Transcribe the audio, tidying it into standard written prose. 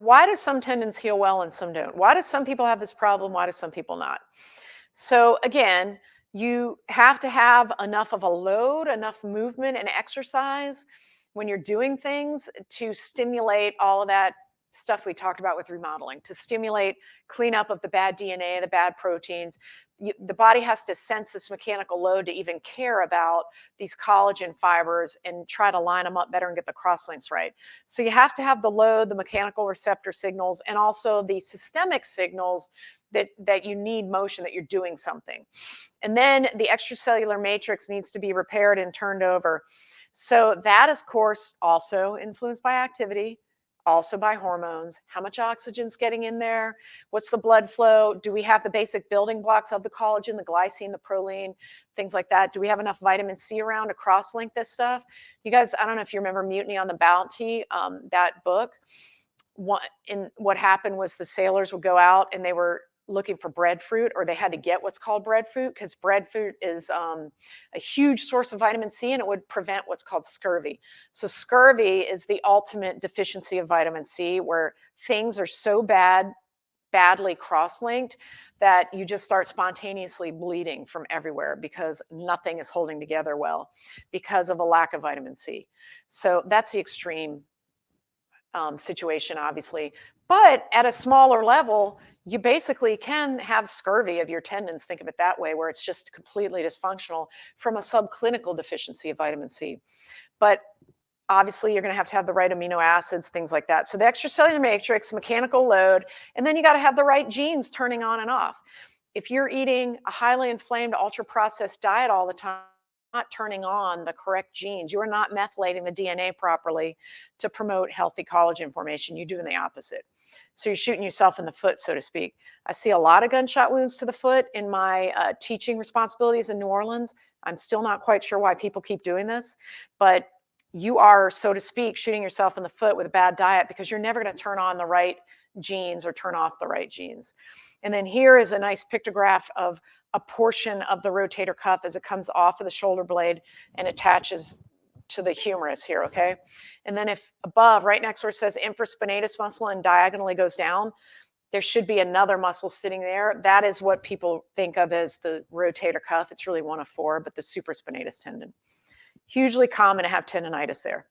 why do some tendons heal well and some don't? Why do some people have this problem? Why do some people not? So again, you have to have enough of a load, enough movement and exercise when you're doing things to stimulate all of that stuff we talked about with remodeling, to stimulate cleanup of the bad DNA, the bad proteins. The body has to sense this mechanical load to even care about these collagen fibers and try to line them up better and get the crosslinks right. So you have to have the load, the mechanical receptor signals, and also the systemic signals that you need motion, that you're doing something. And then the extracellular matrix needs to be repaired and turned over. So that is, of course, also influenced by activity, also by hormones. How much oxygen's getting in there? What's the blood flow? Do we have the basic building blocks of the collagen, the glycine, the proline, things like that? Do we have enough vitamin C around to cross-link this stuff? You guys, I don't know if you remember Mutiny on the Bounty, that book. What happened was the sailors would go out and they were looking for breadfruit, or they had to get what's called breadfruit, because breadfruit is a huge source of vitamin C, and it would prevent what's called scurvy. So scurvy is the ultimate deficiency of vitamin C, where things are so badly cross-linked that you just start spontaneously bleeding from everywhere because nothing is holding together well because of a lack of vitamin C. So that's the extreme situation, obviously. But at a smaller level, you basically can have scurvy of your tendons, think of it that way, where it's just completely dysfunctional from a subclinical deficiency of vitamin C. But obviously, you're going to have the right amino acids, things like that. So the extracellular matrix, mechanical load, and then you got to have the right genes turning on and off. If you're eating a highly inflamed, ultra-processed diet all the time, not turning on the correct genes, you are not methylating the DNA properly to promote healthy collagen formation. You're doing the opposite. So you're shooting yourself in the foot, so to speak. I see a lot of gunshot wounds to the foot in my teaching responsibilities in New Orleans. I'm still not quite sure why people keep doing this, but you are, so to speak, shooting yourself in the foot with a bad diet because you're never going to turn on the right genes or turn off the right genes. And then here is a nice pictograph of a portion of the rotator cuff as it comes off of the shoulder blade and attaches to the humerus here, okay? And then if above, right next where it says infraspinatus muscle and diagonally goes down, there should be another muscle sitting there. That is what people think of as the rotator cuff. It's really one of four, but the supraspinatus tendon. Hugely common to have tendinitis there.